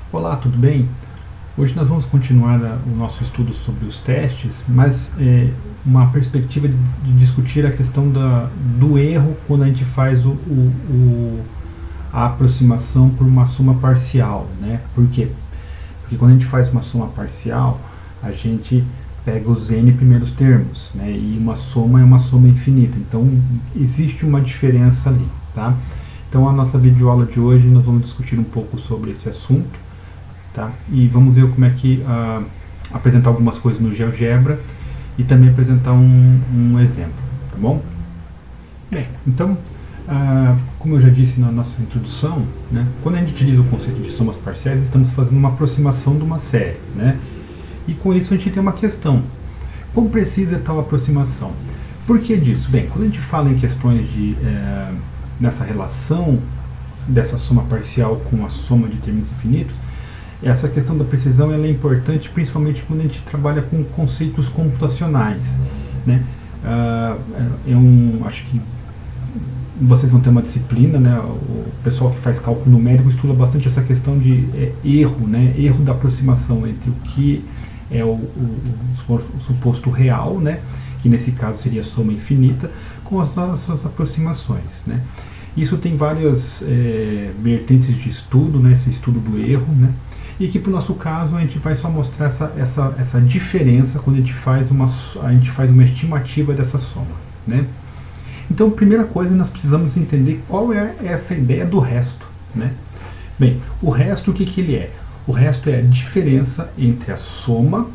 Olá, tudo bem? Hoje nós vamos continuar o nosso estudo sobre os testes, mas uma perspectiva de discutir a questão do erro quando a gente faz a aproximação por uma soma parcial, né? Por quê? Porque quando a gente faz uma soma parcial, a gente pega os n primeiros termos, né? E uma soma é uma soma infinita, então existe uma diferença ali, tá? Então a nossa videoaula de hoje nós vamos discutir um pouco sobre esse assunto. Tá? E vamos ver como é que apresentar algumas coisas no GeoGebra e também apresentar um exemplo, tá bom? Bem, então, como eu já disse na nossa introdução, né, quando a gente utiliza o conceito de somas parciais, estamos fazendo uma aproximação de uma série, né? E com isso a gente tem uma questão: como precisa tal aproximação? Por que disso? Bem, quando a gente fala em questões nessa relação dessa soma parcial com a soma de termos infinitos, essa questão da precisão ela é importante principalmente quando a gente trabalha com conceitos computacionais, né? Acho que vocês vão ter uma disciplina, né? O pessoal que faz cálculo numérico estuda bastante essa questão de erro, né? Erro da aproximação entre o que é o suposto real, né? Que nesse caso seria a soma infinita, com as nossas aproximações, né? Isso tem várias vertentes de estudo, né? Esse estudo do erro, né? E que para o nosso caso a gente vai só mostrar essa diferença quando a gente faz uma estimativa dessa soma, né? Então, primeira coisa, nós precisamos entender qual é essa ideia do resto, né? Bem, o resto, o que ele é? O resto é a diferença entre a soma,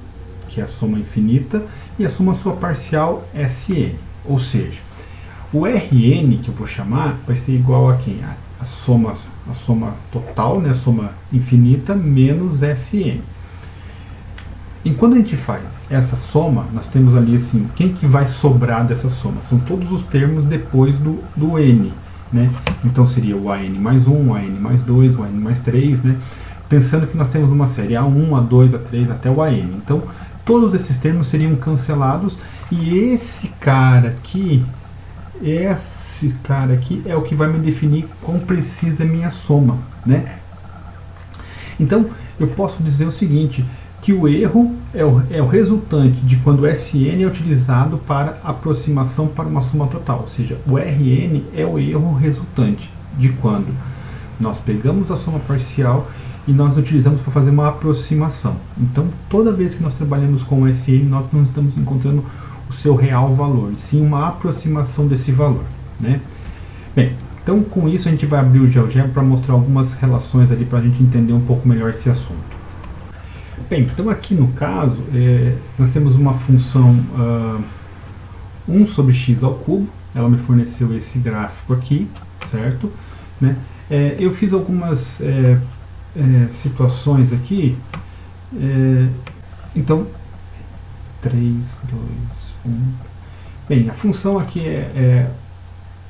que é a soma infinita, e a soma sua parcial Sn. Ou seja, o Rn, que eu vou chamar, vai ser igual a quem? A soma total, né, a soma infinita, menos Sn. E quando a gente faz essa soma, nós temos ali assim, quem que vai sobrar dessa soma? São todos os termos depois do n, né? Então seria o An mais 1, o An mais 2, o An mais 3, né? Pensando que nós temos uma série A1, A2, A3 até o An. Então todos esses termos seriam cancelados e esse cara aqui é o que vai me definir quão precisa é minha soma, né? Então, eu posso dizer o seguinte, que o erro é o resultante de quando o Sn é utilizado para aproximação para uma soma total, ou seja, o Rn é o erro resultante de quando nós pegamos a soma parcial e nós utilizamos para fazer uma aproximação. Então, toda vez que nós trabalhamos com o Sn, nós não estamos encontrando o seu real valor, e sim uma aproximação desse valor, né? Bem, então com isso a gente vai abrir o GeoGebra para mostrar algumas relações ali para a gente entender um pouco melhor esse assunto. Bem, então aqui no caso nós temos uma função 1 sobre x ao cubo, ela me forneceu esse gráfico aqui, certo? Né? Eu fiz algumas situações aqui, então 3, 2, 1. Bem, a função aqui é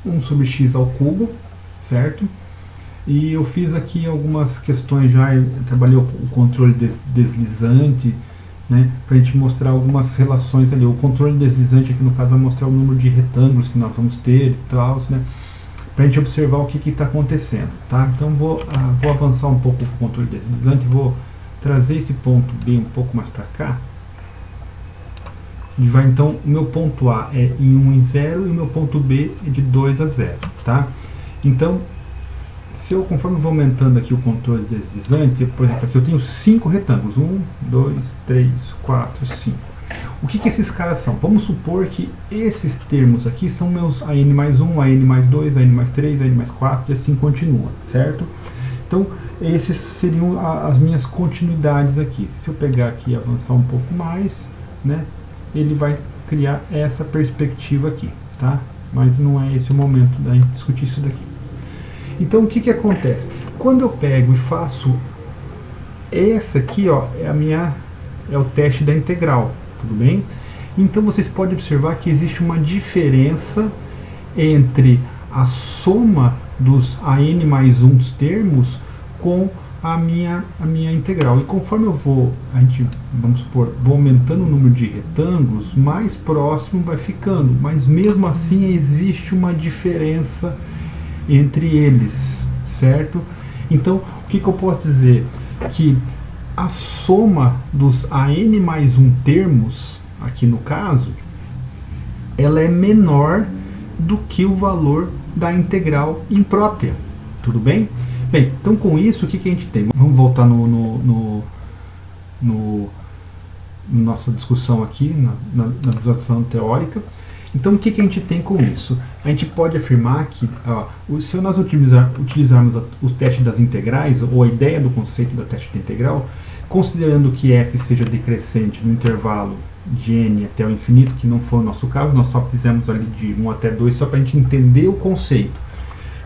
1 sobre x ao cubo, certo? E eu fiz aqui algumas questões já, trabalhei o controle deslizante, né? Para a gente mostrar algumas relações ali. O controle deslizante aqui no caso vai mostrar o número de retângulos que nós vamos ter e tal, né? Para a gente observar o que está acontecendo, tá? Então vou avançar um pouco o controle deslizante, vou trazer esse ponto B um pouco mais para cá. Então, o meu ponto A é em 1 em 0 e o meu ponto B é de 2 a 0, tá? Então, conforme eu vou aumentando aqui o controle deslizante, por exemplo, aqui eu tenho 5 retângulos, 1, 2, 3, 4, 5. O que esses caras são? Vamos supor que esses termos aqui são meus An mais 1, An mais 2, An mais 3, An mais 4 e assim continua, certo? Então, esses seriam as minhas continuidades aqui. Se eu pegar aqui e avançar um pouco mais, né? Ele vai criar essa perspectiva aqui, tá? Mas não é esse o momento da gente discutir isso daqui. Então, o que acontece? Quando eu pego e faço essa aqui, ó, é o teste da integral, tudo bem? Então, vocês podem observar que existe uma diferença entre a soma dos An mais 1 dos termos com a minha integral. E conforme eu vamos supor, vou aumentando o número de retângulos, mais próximo vai ficando, mas mesmo assim existe uma diferença entre eles, certo? Então, o que eu posso dizer? que a soma dos AN mais 1 termos, aqui no caso, ela é menor do que o valor da integral imprópria. Tudo bem? Bem, então com isso, o que a gente tem? Vamos voltar no nossa discussão aqui, na visualização teórica. Então o que a gente tem com isso? A gente pode afirmar que, se nós utilizarmos o teste das integrais, ou a ideia do conceito da teste de integral, considerando que f seja decrescente no intervalo de n até o infinito, que não foi o nosso caso, nós só fizemos ali de 1 até 2, só para a gente entender o conceito.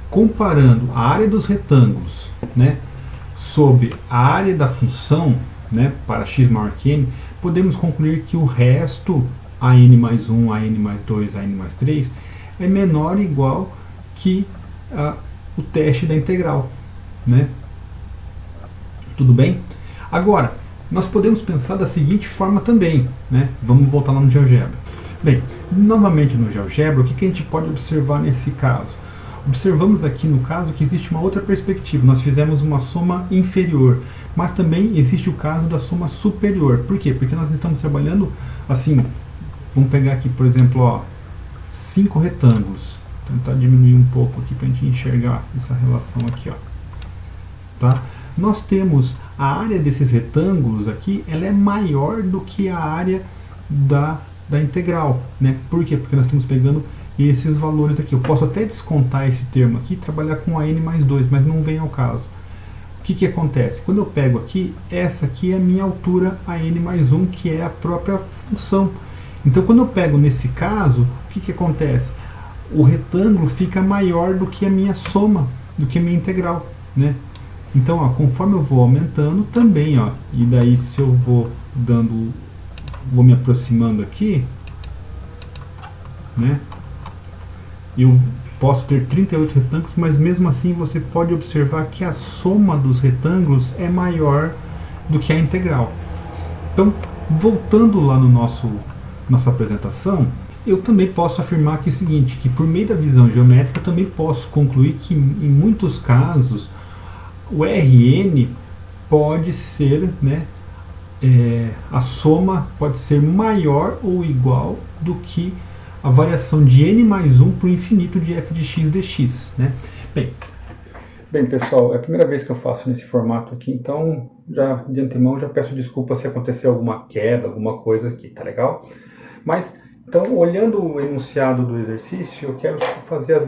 Comparando a área dos retângulos, né, sobre a área da função, né, para x maior que n, podemos concluir que o resto, a n mais 1, a n mais 2, a n mais 3, é menor ou igual que o teste da integral. Né? Tudo bem? Agora, nós podemos pensar da seguinte forma também. Né? Vamos voltar lá no GeoGebra. Bem, novamente no GeoGebra, o que a gente pode observar nesse caso? Observamos aqui no caso que existe uma outra perspectiva. Nós fizemos uma soma inferior, mas também existe o caso da soma superior. Por quê? Porque nós estamos trabalhando assim, vamos pegar aqui, por exemplo, 5 retângulos. Vou tentar diminuir um pouco aqui para a gente enxergar essa relação aqui. Tá? Nós temos a área desses retângulos aqui, ela é maior do que a área da integral. Né? Por quê? Porque nós estamos pegando esses valores aqui. Eu posso até descontar esse termo aqui e trabalhar com a n mais 2, mas não vem ao caso. O que acontece? Quando eu pego aqui, essa aqui é a minha altura, a n mais 1, que é a própria função. Então, quando eu pego nesse caso, o que acontece? O retângulo fica maior do que a minha soma, do que a minha integral. Né? Então, conforme eu vou aumentando, também, e daí se eu vou me aproximando aqui, né? Eu posso ter 38 retângulos, mas mesmo assim você pode observar que a soma dos retângulos é maior do que a integral. Então, voltando lá no nossa apresentação, eu também posso afirmar que é o seguinte, que por meio da visão geométrica eu também posso concluir que em muitos casos o Rn pode ser, né, a soma pode ser maior ou igual do que a variação de n mais 1 para o infinito de f de x dx. Né? Bem, pessoal, é a primeira vez que eu faço nesse formato aqui, então já de antemão já peço desculpa se acontecer alguma queda, alguma coisa aqui, tá legal? Mas, então, olhando o enunciado do exercício, eu quero fazer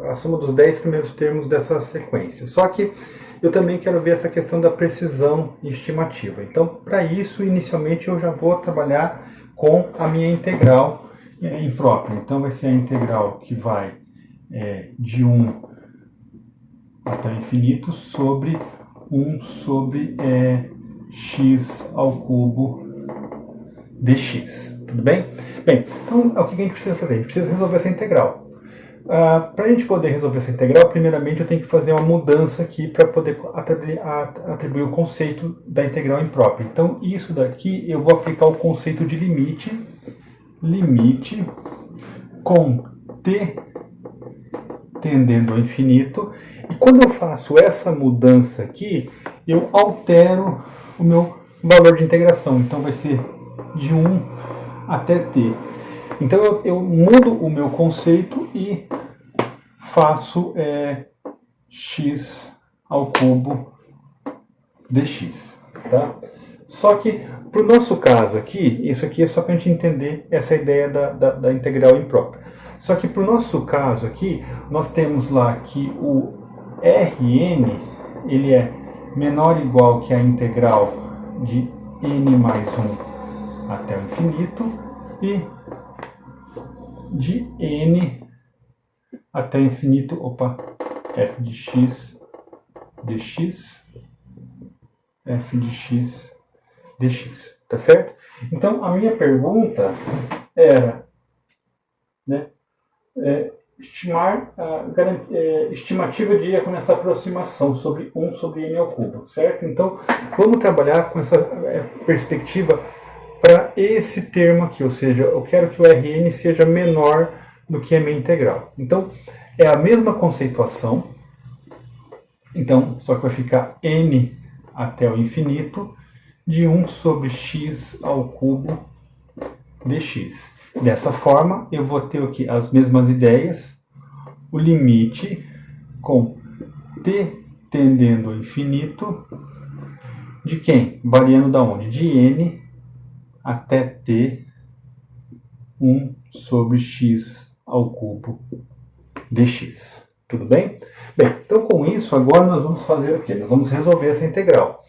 a soma dos 10 primeiros termos dessa sequência. Só que eu também quero ver essa questão da precisão estimativa. Então, para isso, inicialmente, eu já vou trabalhar com a minha integral imprópria. Então, vai ser a integral que vai de 1 até o infinito sobre 1 sobre x ao cubo dx. Tudo bem? Bem, então o que a gente precisa fazer? A gente precisa resolver essa integral. Para a gente poder resolver essa integral, primeiramente eu tenho que fazer uma mudança aqui para poder atribuir o conceito da integral imprópria. Então isso daqui eu vou aplicar o conceito de limite com t tendendo ao infinito. E quando eu faço essa mudança aqui, eu altero o meu valor de integração. Então vai ser de 1 até t. Então eu mudo o meu conceito e faço x ao cubo dx. Tá? Só que, para o nosso caso aqui, isso aqui é só para a gente entender essa ideia da integral imprópria. Só que para o nosso caso aqui, nós temos lá que o Rn ele é menor ou igual que a integral de n mais 1 até o infinito e de n até o infinito, f de x dx, f de x dx, tá certo? Então, a minha pergunta era, né, estimar estimativa de erro nessa aproximação sobre 1 sobre n ao cubo, certo? Então, vamos trabalhar com essa perspectiva para esse termo aqui, ou seja, eu quero que o Rn seja menor do que a minha integral. Então, é a mesma conceituação, então, só que vai ficar n até o infinito de 1 sobre x ao cubo dx. Dessa forma, eu vou ter aqui as mesmas ideias, o limite com t tendendo ao infinito de quem? Variando da onde? De n até t 1 sobre x ao cubo dx. Tudo bem? Bem, então com isso agora nós vamos fazer o quê? Nós vamos resolver essa integral.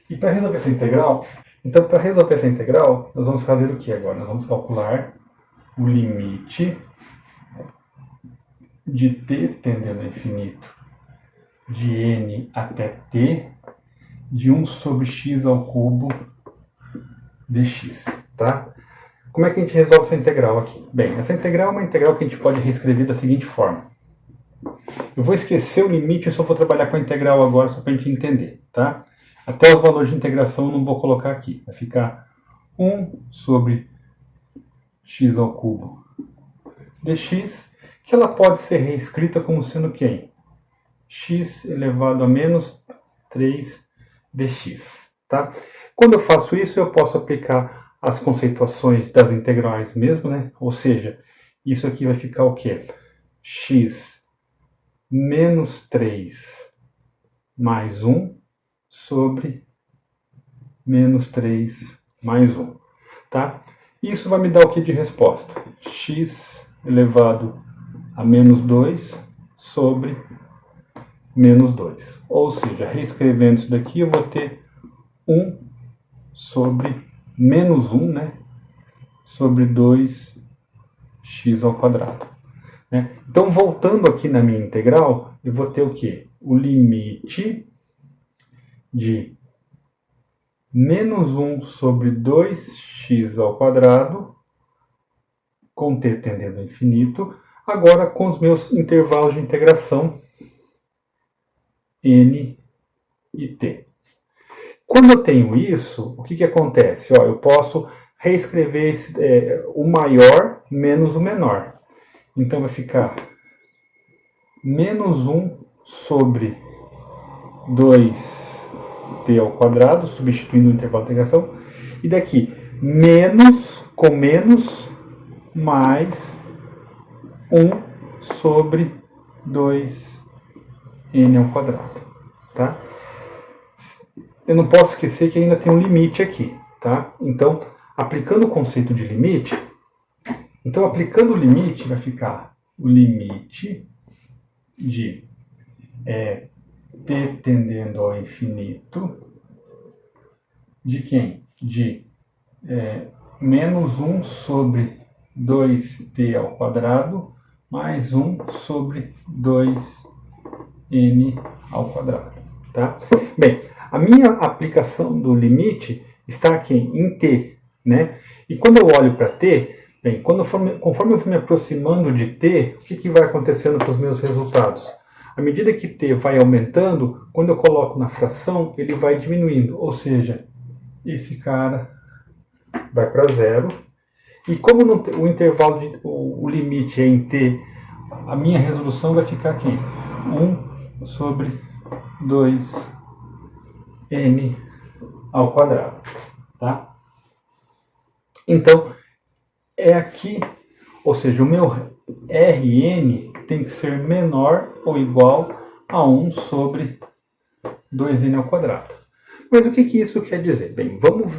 E para resolver essa integral, nós vamos fazer o que agora? Nós vamos calcular o limite de t tendendo ao infinito de n até t de 1 sobre x ao cubo dx, tá? Como é que a gente resolve essa integral aqui? Bem, essa integral é uma integral que a gente pode reescrever da seguinte forma. Eu vou esquecer o limite, eu só vou trabalhar com a integral agora, só para a gente entender, tá? Até os valores de integração eu não vou colocar aqui. Vai ficar 1 sobre x ao cubo dx, que ela pode ser reescrita como sendo quem? X elevado a menos 3 dx, tá? Quando eu faço isso, eu posso aplicar as conceituações das integrais mesmo, né? Ou seja, isso aqui vai ficar o quê? X menos 3 mais 1 sobre menos 3 mais 1, tá? Isso vai me dar o que de resposta? X elevado a menos 2 sobre menos 2. Ou seja, reescrevendo isso daqui, eu vou ter 1 sobre menos 1, né? Sobre 2x ao quadrado. Né? Então, voltando aqui na minha integral, eu vou ter o quê? O limite de menos 1 sobre 2x ao quadrado, com t tendendo ao infinito, agora com os meus intervalos de integração n e t. Quando eu tenho isso, o que acontece? Ó, eu posso reescrever o maior menos o menor. Então vai ficar menos 1 sobre 2t ao quadrado, substituindo o intervalo de integração. E daqui, menos com menos, mais 1 sobre 2n ao quadrado. Tá? Eu não posso esquecer que ainda tem um limite aqui. Tá? Então, aplicando o conceito de limite, aplicando o limite, vai ficar o limite de t tendendo ao infinito de quem? De menos 1 sobre 2t ao quadrado mais 1 sobre 2n ao quadrado. Tá? Bem, a minha aplicação do limite está aqui em t. Né? E quando eu olho para t, bem, conforme eu for me aproximando de t, o que vai acontecendo com os meus resultados? À medida que t vai aumentando, quando eu coloco na fração, ele vai diminuindo. Ou seja, esse cara vai para zero. E como o intervalo, o limite é em t, a minha resolução vai ficar aqui. 1 sobre 2n ao quadrado. Tá? Então, é aqui, ou seja, o meu Rn tem que ser menor ou igual a 1 sobre 2n ao quadrado. Mas o que isso quer dizer? Bem, vamos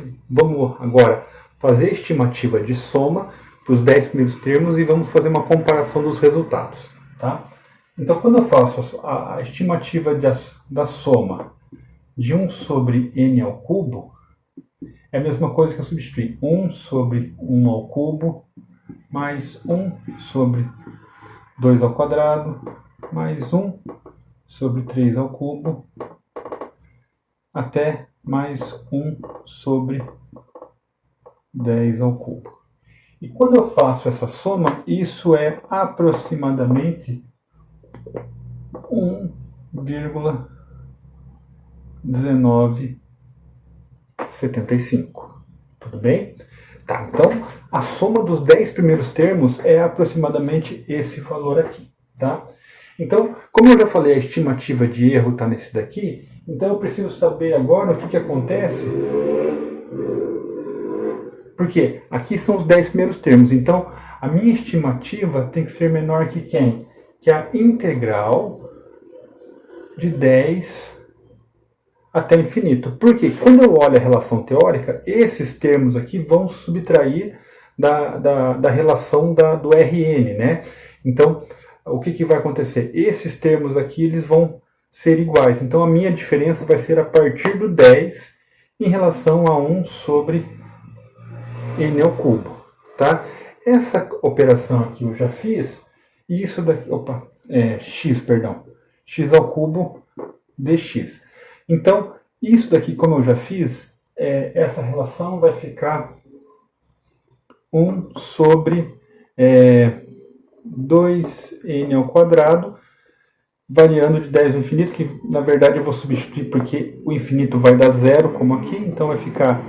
agora fazer a estimativa de soma para os 10 primeiros termos e vamos fazer uma comparação dos resultados. Tá? Então, quando eu faço a estimativa da soma de 1 sobre n ao cubo, é a mesma coisa que eu substituir 1 sobre 1 ao cubo mais 1 sobre 2 ao quadrado mais 1 sobre 3 ao cubo até mais 1 sobre 10 ao cubo. E quando eu faço essa soma, isso é aproximadamente 1,1975. Tudo bem? Tá, então a soma dos 10 primeiros termos é aproximadamente esse valor aqui. Tá? Então, como eu já falei, a estimativa de erro está nesse daqui, então eu preciso saber agora o que acontece. Porque aqui são os 10 primeiros termos, então a minha estimativa tem que ser menor que quem? Que a integral de 10 até infinito. Porque quando eu olho a relação teórica, esses termos aqui vão subtrair da relação do Rn, né? Então, o que vai acontecer? Esses termos aqui, eles vão ser iguais. Então, a minha diferença vai ser a partir do 10 em relação a 1 sobre n ao cubo, tá? Essa operação aqui eu já fiz, e isso daqui, x, perdão, x ao cubo dx. Então, isso daqui, como eu já fiz, essa relação vai ficar 1 sobre 2n ao quadrado, variando de 10 ao infinito, que na verdade eu vou substituir porque o infinito vai dar zero, como aqui, então vai ficar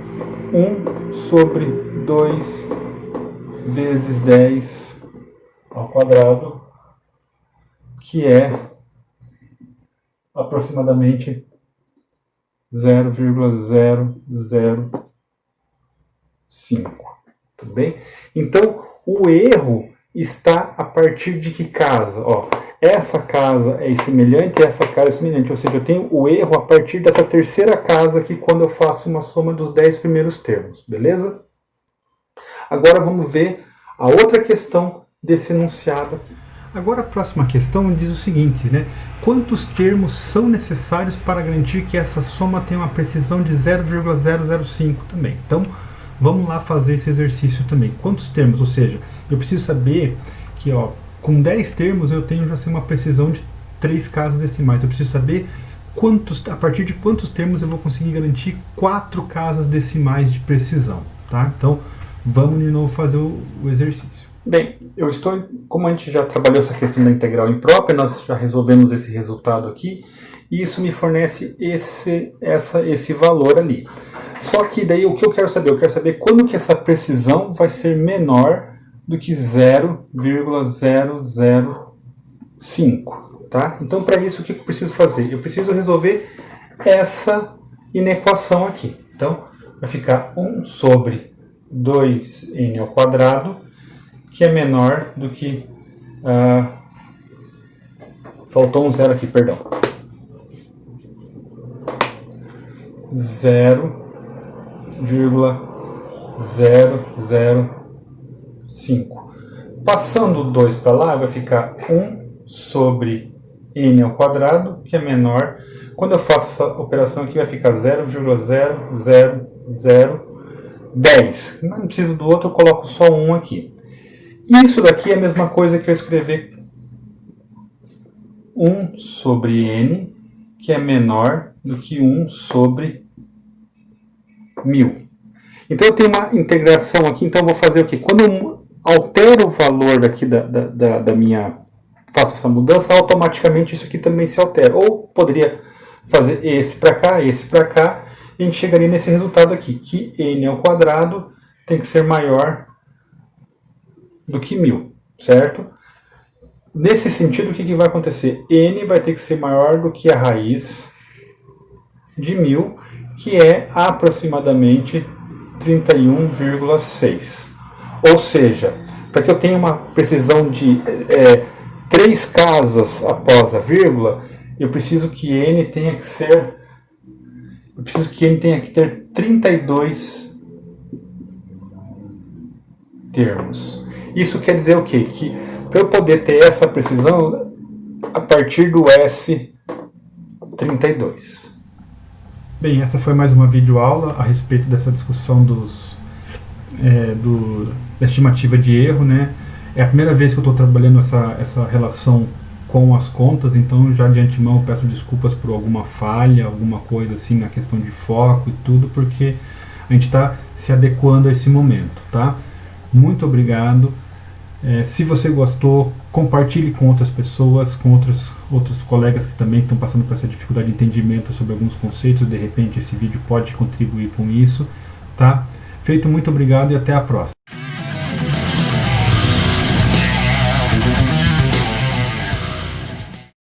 1 sobre 2 vezes 10 ao quadrado, que é aproximadamente 0,005. Tudo bem? Então, o erro está a partir de que casa? Ó, essa casa é semelhante a essa casa é semelhante, ou seja, eu tenho o erro a partir dessa terceira casa aqui quando eu faço uma soma dos 10 primeiros termos, beleza? Agora vamos ver a outra questão desse enunciado aqui. Agora a próxima questão diz o seguinte, né? Quantos termos são necessários para garantir que essa soma tenha uma precisão de 0,005 também? Então, vamos lá fazer esse exercício também. Quantos termos? Ou seja, eu preciso saber que, ó, com 10 termos eu tenho já uma precisão de 3 casas decimais. Eu preciso saber a partir de quantos termos eu vou conseguir garantir 4 casas decimais de precisão, tá? Então, vamos de novo fazer o exercício. Bem, como a gente já trabalhou essa questão da integral imprópria, nós já resolvemos esse resultado aqui, e isso me fornece esse valor ali. Só que daí o que eu quero saber? Eu quero saber quando que essa precisão vai ser menor do que 0,005, tá? Então, para isso, o que eu preciso fazer? Eu preciso resolver essa inequação aqui. Então, vai ficar 1 sobre 2n ao quadrado, que é menor do que... faltou um zero aqui, perdão. 0,005. Passando o 2 para lá, vai ficar 1 sobre n ao quadrado, que é menor. Quando eu faço essa operação aqui, vai ficar 0,00010. Não precisa do outro, eu coloco só 1 aqui. Isso daqui é a mesma coisa que eu escrever 1 sobre n, que é menor do que 1 sobre 1000. Então eu tenho uma integração aqui, então eu vou fazer o quê? Quando eu altero o valor daqui da minha... faço essa mudança, automaticamente isso aqui também se altera. Ou poderia fazer esse para cá, e a gente chegaria nesse resultado aqui, que n ao quadrado tem que ser maior do que 1000, certo? Nesse sentido, o que vai acontecer? N vai ter que ser maior do que a raiz de 1000, que é aproximadamente 31,6. Ou seja, para que eu tenha uma precisão de 3 casas após a vírgula, eu preciso que N tenha que ser... Eu preciso que N tenha que ter 32 termos. Isso quer dizer o quê? Que para eu poder ter essa precisão, a partir do S32. Bem, essa foi mais uma videoaula a respeito dessa discussão da estimativa de erro, né? É a primeira vez que eu estou trabalhando essa relação com as contas, então já de antemão eu peço desculpas por alguma falha, alguma coisa assim na questão de foco e tudo, porque a gente está se adequando a esse momento, tá? Muito obrigado. Se você gostou, compartilhe com outras pessoas, com outros colegas que também estão passando por essa dificuldade de entendimento sobre alguns conceitos. De repente esse vídeo pode contribuir com isso, tá? Feito, muito obrigado e até a próxima.